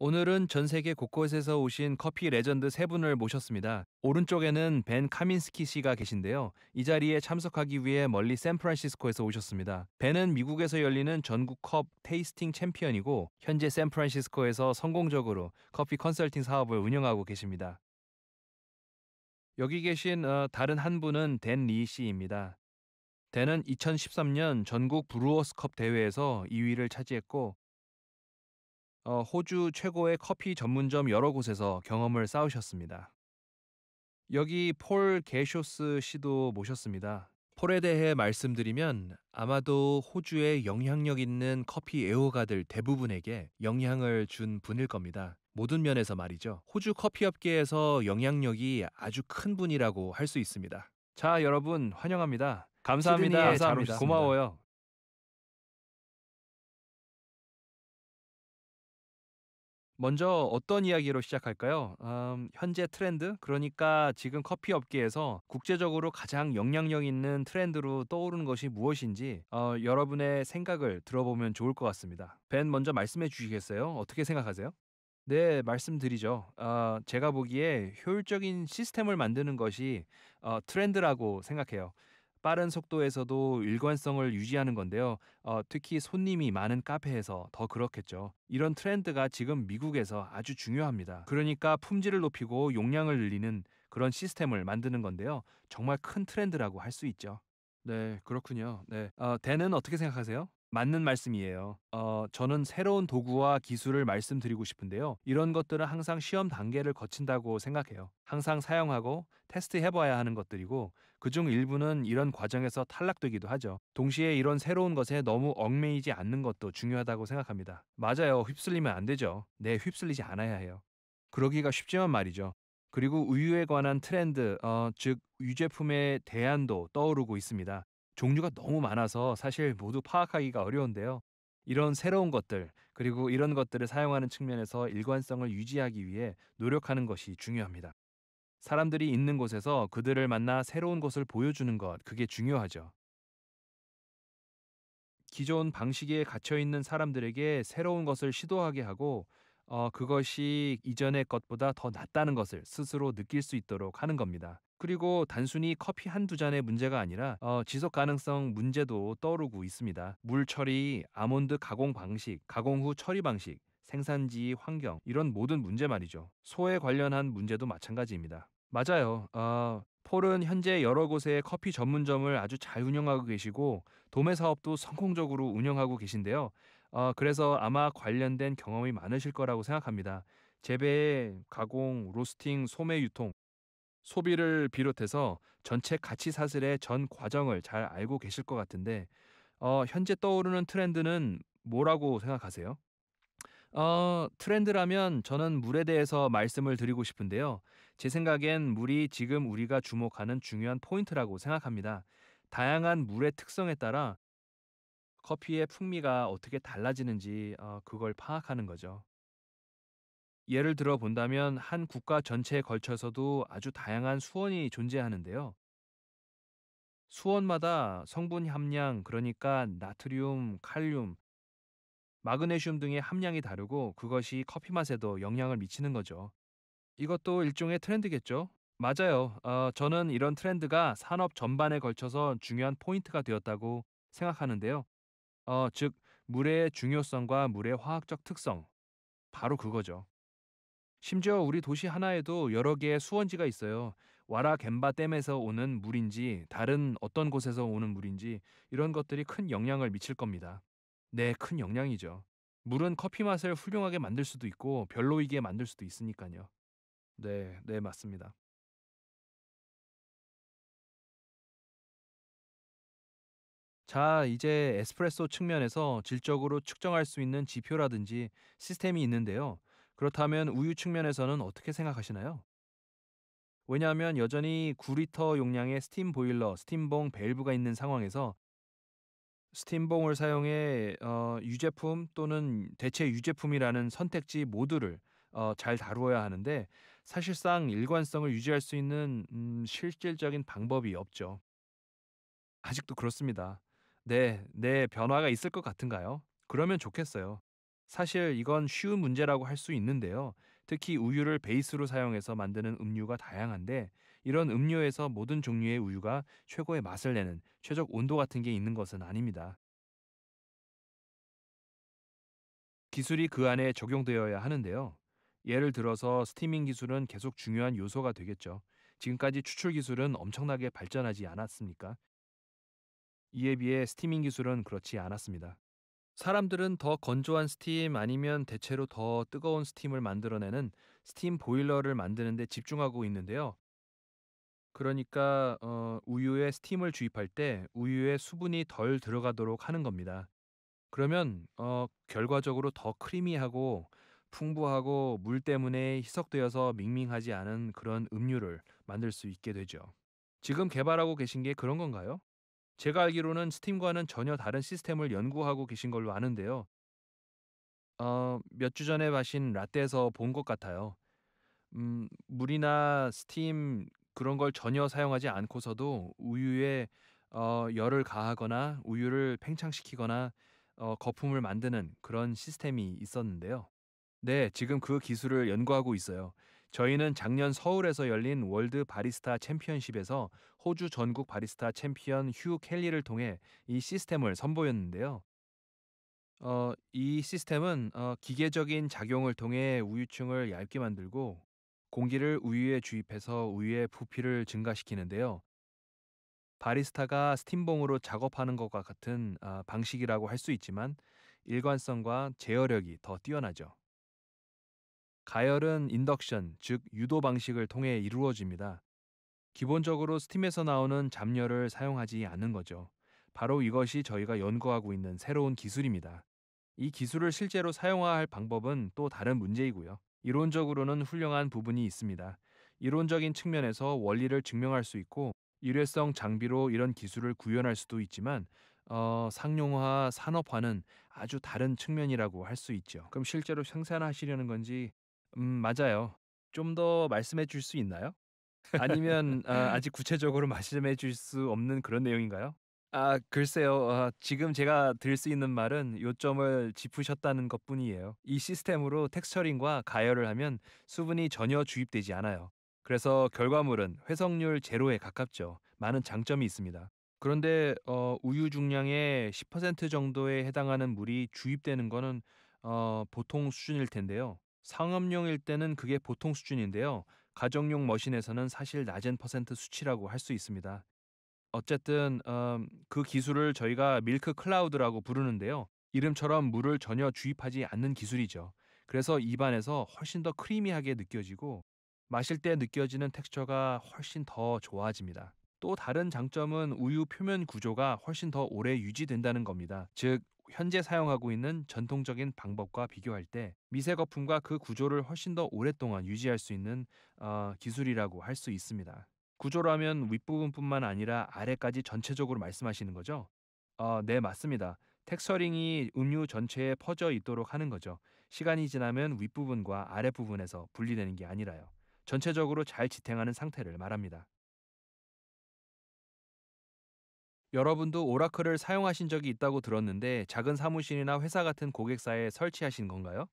오늘은 전 세계 곳곳에서 오신 커피 레전드 세 분을 모셨습니다. 오른쪽에는 벤 카민스키 씨가 계신데요. 이 자리에 참석하기 위해 멀리 샌프란시스코에서 오셨습니다. 벤은 미국에서 열리는 전국 컵 테이스팅 챔피언이고 현재 샌프란시스코에서 성공적으로 커피 컨설팅 사업을 운영하고 계십니다. 여기 계신 다른 한 분은 댄 리 씨입니다. 댄은 2013년 전국 브루어스컵 대회에서 2위를 차지했고 호주 최고의 커피 전문점 여러 곳에서 경험을 쌓으셨습니다. 여기 폴 게쇼스 씨도 모셨습니다. 폴에 대해 말씀드리면 아마도 호주의 영향력 있는 커피 애호가들 대부분에게 영향을 준 분일 겁니다. 모든 면에서 말이죠. 호주 커피 업계에서 영향력이 아주 큰 분이라고 할 수 있습니다. 자, 여러분 환영합니다. 감사합니다. 시드니에 잘 감사합니다. 오셨습니다. 고마워요. 먼저 어떤 이야기로 시작할까요? 현재 트렌드? 그러니까 지금 커피 업계에서 국제적으로 가장 영향력 있는 트렌드로 떠오르는 것이 무엇인지 여러분의 생각을 들어보면 좋을 것 같습니다. 벤 먼저 말씀해 주시겠어요? 어떻게 생각하세요? 네, 말씀드리죠. 제가 보기에 효율적인 시스템을 만드는 것이 트렌드라고 생각해요. 빠른 속도에서도 일관성을 유지하는 건데요. 특히 손님이 많은 카페에서 더 그렇겠죠. 이런 트렌드가 지금 미국에서 아주 중요합니다. 그러니까 품질을 높이고 용량을 늘리는 그런 시스템을 만드는 건데요. 정말 큰 트렌드라고 할 수 있죠. 네, 그렇군요. 네. 대는 어떻게 생각하세요? 맞는 말씀이에요. 저는 새로운 도구와 기술을 말씀드리고 싶은데요. 이런 것들은 항상 시험 단계를 거친다고 생각해요. 항상 사용하고 테스트해 봐야 하는 것들이고 그중 일부는 이런 과정에서 탈락되기도 하죠. 동시에 이런 새로운 것에 너무 얽매이지 않는 것도 중요하다고 생각합니다. 맞아요. 휩쓸리면 안 되죠. 네, 휩쓸리지 않아야 해요. 그러기가 쉽지만 말이죠. 그리고 우유에 관한 트렌드, 즉 유제품의 대안도 떠오르고 있습니다. 종류가 너무 많아서 사실 모두 파악하기가 어려운데요. 이런 새로운 것들, 그리고 이런 것들을 사용하는 측면에서 일관성을 유지하기 위해 노력하는 것이 중요합니다. 사람들이 있는 곳에서 그들을 만나 새로운 것을 보여주는 것, 그게 중요하죠. 기존 방식에 갇혀 있는 사람들에게 새로운 것을 시도하게 하고 그것이 이전의 것보다 더 낫다는 것을 스스로 느낄 수 있도록 하는 겁니다. 그리고 단순히 커피 한두 잔의 문제가 아니라 지속 가능성 문제도 떠오르고 있습니다. 물 처리, 아몬드 가공 방식, 가공 후 처리 방식, 생산지 환경 이런 모든 문제 말이죠. 소에 관련한 문제도 마찬가지입니다. 맞아요. 폴은 현재 여러 곳의 커피 전문점을 아주 잘 운영하고 계시고 도매 사업도 성공적으로 운영하고 계신데요. 그래서 아마 관련된 경험이 많으실 거라고 생각합니다. 재배, 가공, 로스팅, 소매 유통, 소비를 비롯해서 전체 가치 사슬의 전 과정을 잘 알고 계실 것 같은데 현재 떠오르는 트렌드는 뭐라고 생각하세요? 트렌드라면 저는 물에 대해서 말씀을 드리고 싶은데요. 제 생각엔 물이 지금 우리가 주목하는 중요한 포인트라고 생각합니다. 다양한 물의 특성에 따라 커피의 풍미가 어떻게 달라지는지 그걸 파악하는 거죠. 예를 들어 본다면 한 국가 전체에 걸쳐서도 아주 다양한 수원이 존재하는데요. 수원마다 성분 함량, 그러니까 나트륨, 칼륨, 마그네슘 등의 함량이 다르고 그것이 커피 맛에도 영향을 미치는 거죠. 이것도 일종의 트렌드겠죠? 맞아요. 저는 이런 트렌드가 산업 전반에 걸쳐서 중요한 포인트가 되었다고 생각하는데요. 즉, 물의 중요성과 물의 화학적 특성, 바로 그거죠. 심지어 우리 도시 하나에도 여러 개의 수원지가 있어요. 와라 겐바 댐에서 오는 물인지 다른 어떤 곳에서 오는 물인지 이런 것들이 큰 영향을 미칠 겁니다. 네, 큰 영향이죠. 물은 커피 맛을 훌륭하게 만들 수도 있고 별로이게 만들 수도 있으니까요. 네, 네, 맞습니다. 자, 이제 에스프레소 측면에서 질적으로 측정할 수 있는 지표라든지 시스템이 있는데요. 그렇다면 우유 측면에서는 어떻게 생각하시나요? 왜냐하면 여전히 9리터 용량의 스팀 보일러, 스팀봉 밸브가 있는 상황에서 스팀봉을 사용해 유제품 또는 대체 유제품이라는 선택지 모두를 잘 다루어야 하는데 사실상 일관성을 유지할 수 있는 실질적인 방법이 없죠. 아직도 그렇습니다. 네, 네, 변화가 있을 것 같은가요? 그러면 좋겠어요. 사실 이건 쉬운 문제라고 할 수 있는데요. 특히 우유를 베이스로 사용해서 만드는 음료가 다양한데 이런 음료에서 모든 종류의 우유가 최고의 맛을 내는 최적 온도 같은 게 있는 것은 아닙니다. 기술이 그 안에 적용되어야 하는데요. 예를 들어서 스티밍 기술은 계속 중요한 요소가 되겠죠. 지금까지 추출 기술은 엄청나게 발전하지 않았습니까? 이에 비해 스티밍 기술은 그렇지 않았습니다. 사람들은 더 건조한 스팀 아니면 대체로 더 뜨거운 스팀을 만들어내는 스팀 보일러를 만드는 데 집중하고 있는데요. 그러니까 우유에 스팀을 주입할 때 우유에 수분이 덜 들어가도록 하는 겁니다. 그러면 결과적으로 더 크리미하고 풍부하고 물 때문에 희석되어서 밍밍하지 않은 그런 음료를 만들 수 있게 되죠. 지금 개발하고 계신 게 그런 건가요? 제가 알기로는 스팀과는 전혀 다른 시스템을 연구하고 계신 걸로 아는데요. 몇 주 전에 마신 라떼에서 본 것 같아요. 물이나 스팀 그런 걸 전혀 사용하지 않고서도 우유에 열을 가하거나 우유를 팽창시키거나 거품을 만드는 그런 시스템이 있었는데요. 네, 지금 그 기술을 연구하고 있어요. 저희는 작년 서울에서 열린 월드 바리스타 챔피언십에서 호주 전국 바리스타 챔피언 휴 켈리를 통해 이 시스템을 선보였는데요. 이 시스템은 기계적인 작용을 통해 우유층을 얇게 만들고 공기를 우유에 주입해서 우유의 부피를 증가시키는데요. 바리스타가 스팀봉으로 작업하는 것과 같은 방식이라고 할 수 있지만 일관성과 제어력이 더 뛰어나죠. 가열은 인덕션, 즉 유도 방식을 통해 이루어집니다. 기본적으로 스팀에서 나오는 잡열을 사용하지 않는 거죠. 바로 이것이 저희가 연구하고 있는 새로운 기술입니다. 이 기술을 실제로 사용할 방법은 또 다른 문제이고요. 이론적으로는 훌륭한 부분이 있습니다. 이론적인 측면에서 원리를 증명할 수 있고 일회성 장비로 이런 기술을 구현할 수도 있지만 상용화, 산업화는 아주 다른 측면이라고 할 수 있죠. 그럼 실제로 생산하시려는 건지 맞아요. 좀 더 말씀해 줄 수 있나요? 아니면 아직 구체적으로 말씀해 줄 수 없는 그런 내용인가요? 글쎄요. 지금 제가 드릴 수 있는 말은 요점을 짚으셨다는 것뿐이에요. 이 시스템으로 텍스처링과 가열을 하면 수분이 전혀 주입되지 않아요. 그래서 결과물은 회성률 제로에 가깝죠. 많은 장점이 있습니다. 그런데 우유 중량의 10% 정도에 해당하는 물이 주입되는 거는 보통 수준일 텐데요. 상업용일 때는 그게 보통 수준인데요. 가정용 머신에서는 사실 낮은 퍼센트 수치라고 할 수 있습니다. 어쨌든 그 기술을 저희가 밀크 클라우드라고 부르는데요. 이름처럼 물을 전혀 주입하지 않는 기술이죠. 그래서 입안에서 훨씬 더 크리미하게 느껴지고 마실 때 느껴지는 텍스처가 훨씬 더 좋아집니다. 또 다른 장점은 우유 표면 구조가 훨씬 더 오래 유지된다는 겁니다. 즉 현재 사용하고 있는 전통적인 방법과 비교할 때 미세 거품과 그 구조를 훨씬 더 오랫동안 유지할 수 있는 기술이라고 할 수 있습니다. 구조라면 윗부분뿐만 아니라 아래까지 전체적으로 말씀하시는 거죠? 네, 맞습니다. 텍스처링이 음료 전체에 퍼져 있도록 하는 거죠. 시간이 지나면 윗부분과 아랫부분에서 분리되는 게 아니라요. 전체적으로 잘 지탱하는 상태를 말합니다. 여러분도 오라클을 사용하신 적이 있다고 들었는데 작은 사무실이나 회사 같은 고객사에 설치하신 건가요?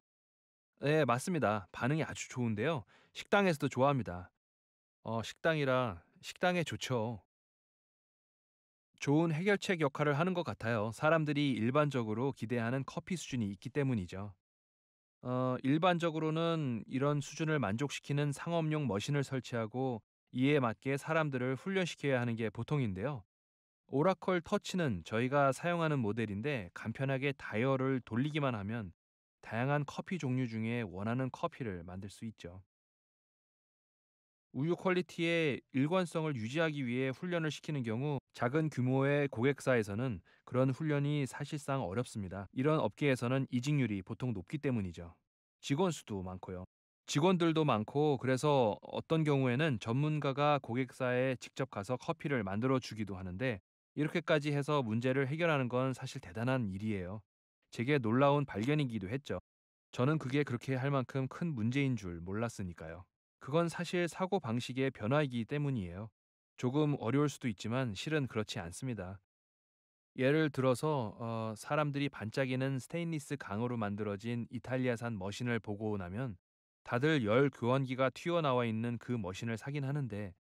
네, 맞습니다. 반응이 아주 좋은데요. 식당에서도 좋아합니다. 식당이라 식당에 좋죠. 좋은 해결책 역할을 하는 것 같아요. 사람들이 일반적으로 기대하는 커피 수준이 있기 때문이죠. 일반적으로는 이런 수준을 만족시키는 상업용 머신을 설치하고 이에 맞게 사람들을 훈련시켜야 하는 게 보통인데요. 오라클 터치는 저희가 사용하는 모델인데 간편하게 다이얼을 돌리기만 하면 다양한 커피 종류 중에 원하는 커피를 만들 수 있죠. 우유 퀄리티의 일관성을 유지하기 위해 훈련을 시키는 경우 작은 규모의 고객사에서는 그런 훈련이 사실상 어렵습니다. 이런 업계에서는 이직률이 보통 높기 때문이죠. 직원 수도 많고요. 직원들도 많고 그래서 어떤 경우에는 전문가가 고객사에 직접 가서 커피를 만들어 주기도 하는데 이렇게까지 해서 문제를 해결하는 건 사실 대단한 일이에요. 제게 놀라운 발견이기도 했죠. 저는 그게 그렇게 할 만큼 큰 문제인 줄 몰랐으니까요. 그건 사실 사고 방식의 변화이기 때문이에요. 조금 어려울 수도 있지만 실은 그렇지 않습니다. 예를 들어서 사람들이 반짝이는 스테인리스 강으로 만들어진 이탈리아산 머신을 보고 나면 다들 열 교환기가 튀어나와 있는 그 머신을 사긴 하는데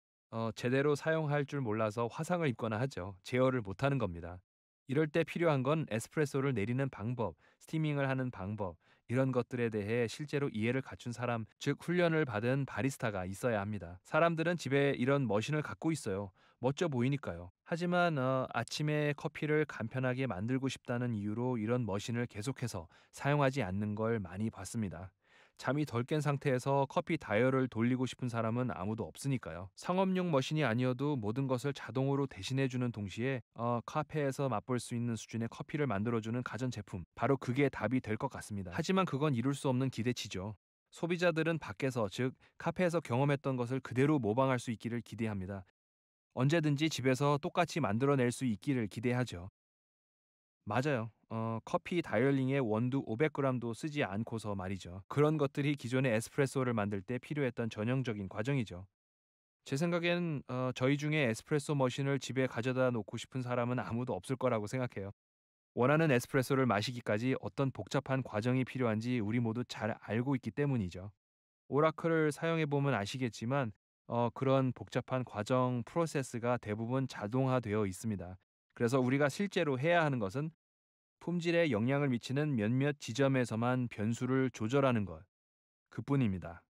제대로 사용할 줄 몰라서 화상을 입거나 하죠. 제어를 못하는 겁니다. 이럴 때 필요한 건 에스프레소를 내리는 방법, 스티밍을 하는 방법, 이런 것들에 대해 실제로 이해를 갖춘 사람, 즉 훈련을 받은 바리스타가 있어야 합니다. 사람들은 집에 이런 머신을 갖고 있어요. 멋져 보이니까요. 하지만 아침에 커피를 간편하게 만들고 싶다는 이유로 이런 머신을 계속해서 사용하지 않는 걸 많이 봤습니다. 잠이 덜 깬 상태에서 커피 다이얼을 돌리고 싶은 사람은 아무도 없으니까요. 상업용 머신이 아니어도 모든 것을 자동으로 대신해주는 동시에 카페에서 맛볼 수 있는 수준의 커피를 만들어주는 가전제품, 바로 그게 답이 될 것 같습니다. 하지만 그건 이룰 수 없는 기대치죠. 소비자들은 밖에서, 즉 카페에서 경험했던 것을 그대로 모방할 수 있기를 기대합니다. 언제든지 집에서 똑같이 만들어낼 수 있기를 기대하죠. 맞아요. 커피 다이얼링에 원두 500g도 쓰지 않고서 말이죠. 그런 것들이 기존의 에스프레소를 만들 때 필요했던 전형적인 과정이죠. 제 생각엔 저희 중에 에스프레소 머신을 집에 가져다 놓고 싶은 사람은 아무도 없을 거라고 생각해요. 원하는 에스프레소를 마시기까지 어떤 복잡한 과정이 필요한지 우리 모두 잘 알고 있기 때문이죠. 오라클을 사용해 보면 아시겠지만 그런 복잡한 과정 프로세스가 대부분 자동화되어 있습니다. 그래서 우리가 실제로 해야 하는 것은 품질에 영향을 미치는 몇몇 지점에서만 변수를 조절하는 것, 그뿐입니다.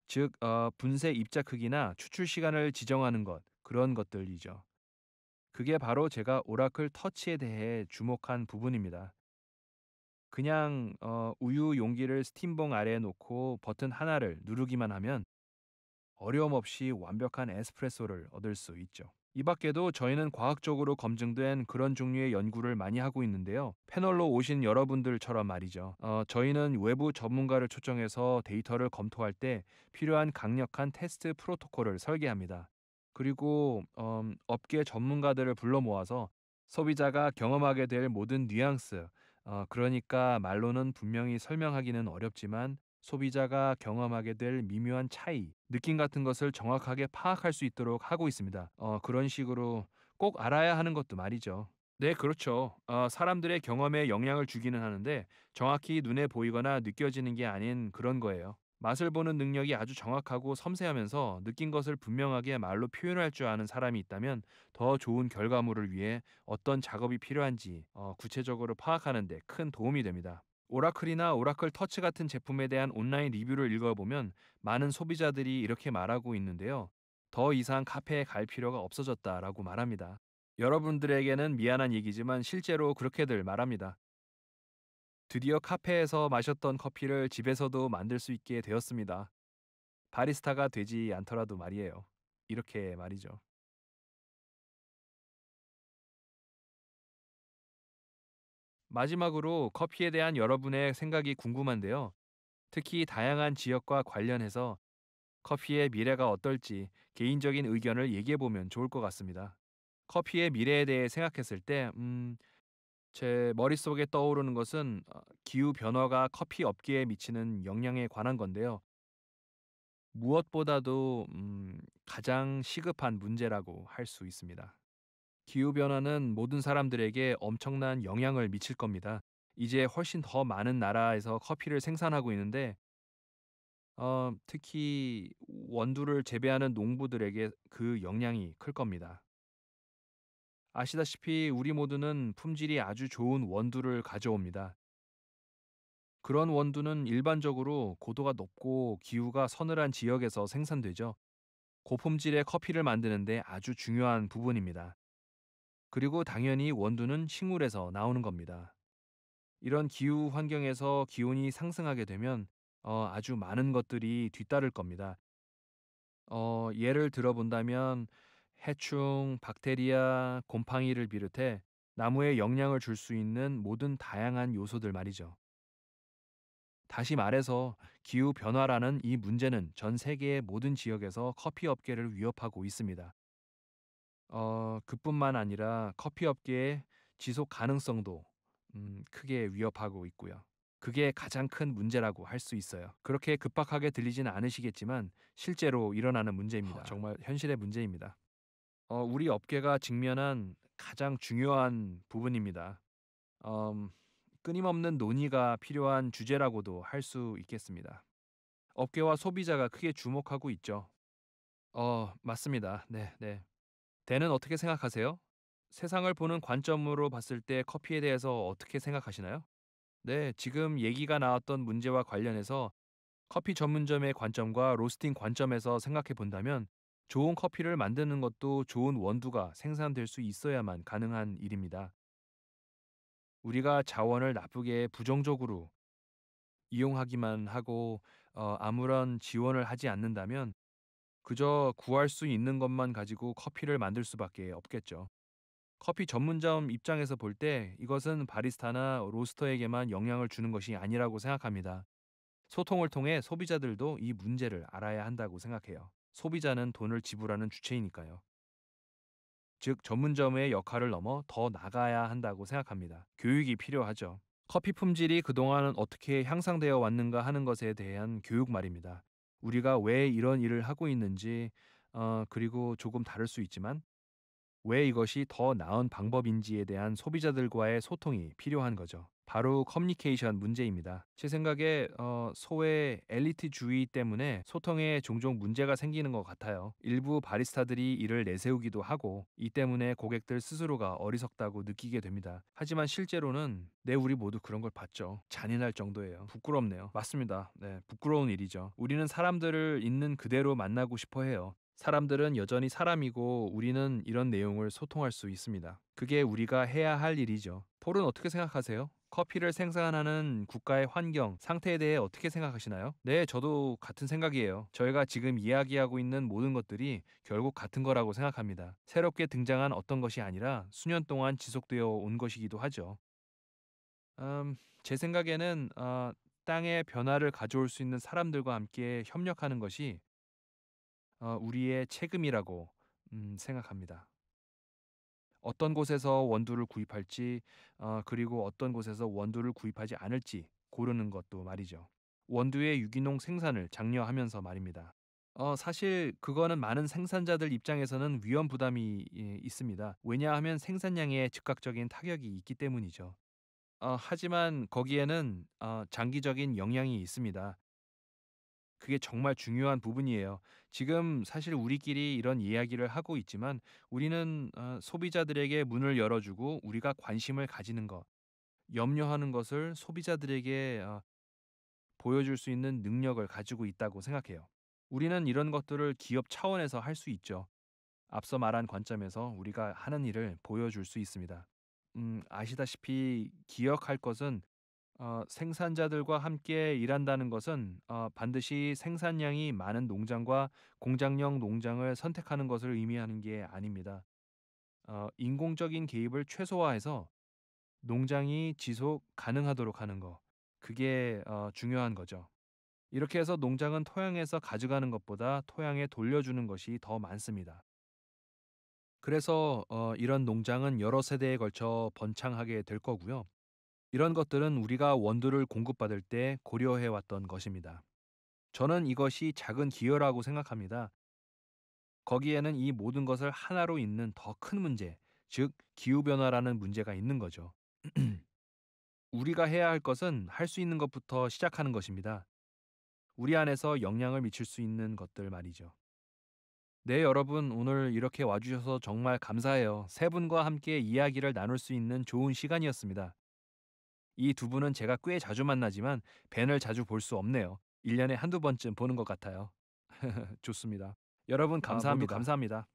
즉 분쇄 입자 크기나 추출 시간을 지정하는 것, 그런 것들이죠. 그게 바로 제가 오라클 터치에 대해 주목한 부분입니다. 그냥 우유 용기를 스팀봉 아래에 놓고 버튼 하나를 누르기만 하면 어려움 없이 완벽한 에스프레소를 얻을 수 있죠. 이 밖에도 저희는 과학적으로 검증된 그런 종류의 연구를 많이 하고 있는데요. 패널로 오신 여러분들처럼 말이죠. 저희는 외부 전문가를 초청해서 데이터를 검토할 때 필요한 강력한 테스트 프로토콜을 설계합니다. 그리고 업계 전문가들을 불러 모아서 소비자가 경험하게 될 모든 뉘앙스, 그러니까 말로는 분명히 설명하기는 어렵지만 소비자가 경험하게 될 미묘한 차이, 느낌 같은 것을 정확하게 파악할 수 있도록 하고 있습니다. 그런 식으로 꼭 알아야 하는 것도 말이죠. 네, 그렇죠. 사람들의 경험에 영향을 주기는 하는데 정확히 눈에 보이거나 느껴지는 게 아닌 그런 거예요. 맛을 보는 능력이 아주 정확하고 섬세하면서 느낀 것을 분명하게 말로 표현할 줄 아는 사람이 있다면 더 좋은 결과물을 위해 어떤 작업이 필요한지 구체적으로 파악하는 데 큰 도움이 됩니다. 오라클이나 오라클 터치 같은 제품에 대한 온라인 리뷰를 읽어보면 많은 소비자들이 이렇게 말하고 있는데요. 더 이상 카페에 갈 필요가 없어졌다라고 말합니다. 여러분들에게는 미안한 얘기지만 실제로 그렇게들 말합니다. 드디어 카페에서 마셨던 커피를 집에서도 만들 수 있게 되었습니다. 바리스타가 되지 않더라도 말이에요. 이렇게 말이죠. 마지막으로 커피에 대한 여러분의 생각이 궁금한데요. 특히 다양한 지역과 관련해서 커피의 미래가 어떨지 개인적인 의견을 얘기해 보면 좋을 것 같습니다. 커피의 미래에 대해 생각했을 때, 제 머릿속에 떠오르는 것은 기후 변화가 커피 업계에 미치는 영향에 관한 건데요. 무엇보다도 가장 시급한 문제라고 할 수 있습니다. 기후 변화는 모든 사람들에게 엄청난 영향을 미칠 겁니다. 이제 훨씬 더 많은 나라에서 커피를 생산하고 있는데 특히 원두를 재배하는 농부들에게 그 영향이 클 겁니다. 아시다시피 우리 모두는 품질이 아주 좋은 원두를 가져옵니다. 그런 원두는 일반적으로 고도가 높고 기후가 서늘한 지역에서 생산되죠. 고품질의 커피를 만드는데 아주 중요한 부분입니다. 그리고 당연히 원두는 식물에서 나오는 겁니다. 이런 기후 환경에서 기온이 상승하게 되면 아주 많은 것들이 뒤따를 겁니다. 예를 들어 본다면 해충, 박테리아, 곰팡이를 비롯해 나무에 영향을 줄 수 있는 모든 다양한 요소들 말이죠. 다시 말해서 기후 변화라는 이 문제는 전 세계의 모든 지역에서 커피 업계를 위협하고 있습니다. 그뿐만 아니라 커피 업계의 지속 가능성도 크게 위협하고 있고요. 그게 가장 큰 문제라고 할 수 있어요. 그렇게 급박하게 들리지는 않으시겠지만 실제로 일어나는 문제입니다. 정말 현실의 문제입니다. 우리 업계가 직면한 가장 중요한 부분입니다. 음, 끊임없는 논의가 필요한 주제라고도 할 수 있겠습니다. 업계와 소비자가 크게 주목하고 있죠. 맞습니다. 네, 네. 대는 어떻게 생각하세요? 세상을 보는 관점으로 봤을 때 커피에 대해서 어떻게 생각하시나요? 네, 지금 얘기가 나왔던 문제와 관련해서 커피 전문점의 관점과 로스팅 관점에서 생각해 본다면 좋은 커피를 만드는 것도 좋은 원두가 생산될 수 있어야만 가능한 일입니다. 우리가 자원을 나쁘게 부정적으로 이용하기만 하고 아무런 지원을 하지 않는다면 그저 구할 수 있는 것만 가지고 커피를 만들 수밖에 없겠죠. 커피 전문점 입장에서 볼 때 이것은 바리스타나 로스터에게만 영향을 주는 것이 아니라고 생각합니다. 소통을 통해 소비자들도 이 문제를 알아야 한다고 생각해요. 소비자는 돈을 지불하는 주체이니까요. 즉, 전문점의 역할을 넘어 더 나가야 한다고 생각합니다. 교육이 필요하죠. 커피 품질이 그동안은 어떻게 향상되어 왔는가 하는 것에 대한 교육 말입니다. 우리가 왜 이런 일을 하고 있는지, 그리고 조금 다를 수 있지만 왜 이것이 더 나은 방법인지에 대한 소비자들과의 소통이 필요한 거죠. 바로 커뮤니케이션 문제입니다. 제 생각에 소외 엘리트주의 때문에 소통에 종종 문제가 생기는 것 같아요. 일부 바리스타들이 이를 내세우기도 하고 이 때문에 고객들 스스로가 어리석다고 느끼게 됩니다. 하지만 실제로는 우리 모두 그런 걸 봤죠. 잔인할 정도예요. 부끄럽네요. 맞습니다. 네, 부끄러운 일이죠. 우리는 사람들을 있는 그대로 만나고 싶어 해요. 사람들은 여전히 사람이고 우리는 이런 내용을 소통할 수 있습니다. 그게 우리가 해야 할 일이죠. 폴은 어떻게 생각하세요? 커피를 생산하는 국가의 환경, 상태에 대해 어떻게 생각하시나요? 네, 저도 같은 생각이에요. 저희가 지금 이야기하고 있는 모든 것들이 결국 같은 거라고 생각합니다. 새롭게 등장한 어떤 것이 아니라 수년 동안 지속되어 온 것이기도 하죠. 제 생각에는 땅의 변화를 가져올 수 있는 사람들과 함께 협력하는 것이 우리의 책임이라고 생각합니다. 어떤 곳에서 원두를 구입할지 그리고 어떤 곳에서 원두를 구입하지 않을지 고르는 것도 말이죠. 원두의 유기농 생산을 장려하면서 말입니다. 사실 그거는 많은 생산자들 입장에서는 위험 부담이 있습니다. 왜냐하면 생산량에 즉각적인 타격이 있기 때문이죠. 하지만 거기에는 장기적인 영향이 있습니다. 그게 정말 중요한 부분이에요. 지금 사실 우리끼리 이런 이야기를 하고 있지만 우리는 소비자들에게 문을 열어주고 우리가 관심을 가지는 것, 염려하는 것을 소비자들에게 보여줄 수 있는 능력을 가지고 있다고 생각해요. 우리는 이런 것들을 기업 차원에서 할 수 있죠. 앞서 말한 관점에서 우리가 하는 일을 보여줄 수 있습니다. 아시다시피 기억할 것은 생산자들과 함께 일한다는 것은 반드시 생산량이 많은 농장과 공장형 농장을 선택하는 것을 의미하는 게 아닙니다. 인공적인 개입을 최소화해서 농장이 지속 가능하도록 하는 거. 그게 중요한 거죠. 이렇게 해서 농장은 토양에서 가져가는 것보다 토양에 돌려주는 것이 더 많습니다. 그래서 이런 농장은 여러 세대에 걸쳐 번창하게 될 거고요. 이런 것들은 우리가 원두를 공급받을 때 고려해 왔던 것입니다. 저는 이것이 작은 기여라고 생각합니다. 거기에는 이 모든 것을 하나로 잇는 더 큰 문제, 즉 기후변화라는 문제가 있는 거죠. 우리가 해야 할 것은 할 수 있는 것부터 시작하는 것입니다. 우리 안에서 영향을 미칠 수 있는 것들 말이죠. 네, 여러분 오늘 이렇게 와주셔서 정말 감사해요. 세 분과 함께 이야기를 나눌 수 있는 좋은 시간이었습니다. 이 두 분은 제가 꽤 자주 만나지만 벤을 자주 볼 수 없네요. 1년에 한두 번쯤 보는 것 같아요. 좋습니다. 여러분 모두 감사합니다. 감사합니다.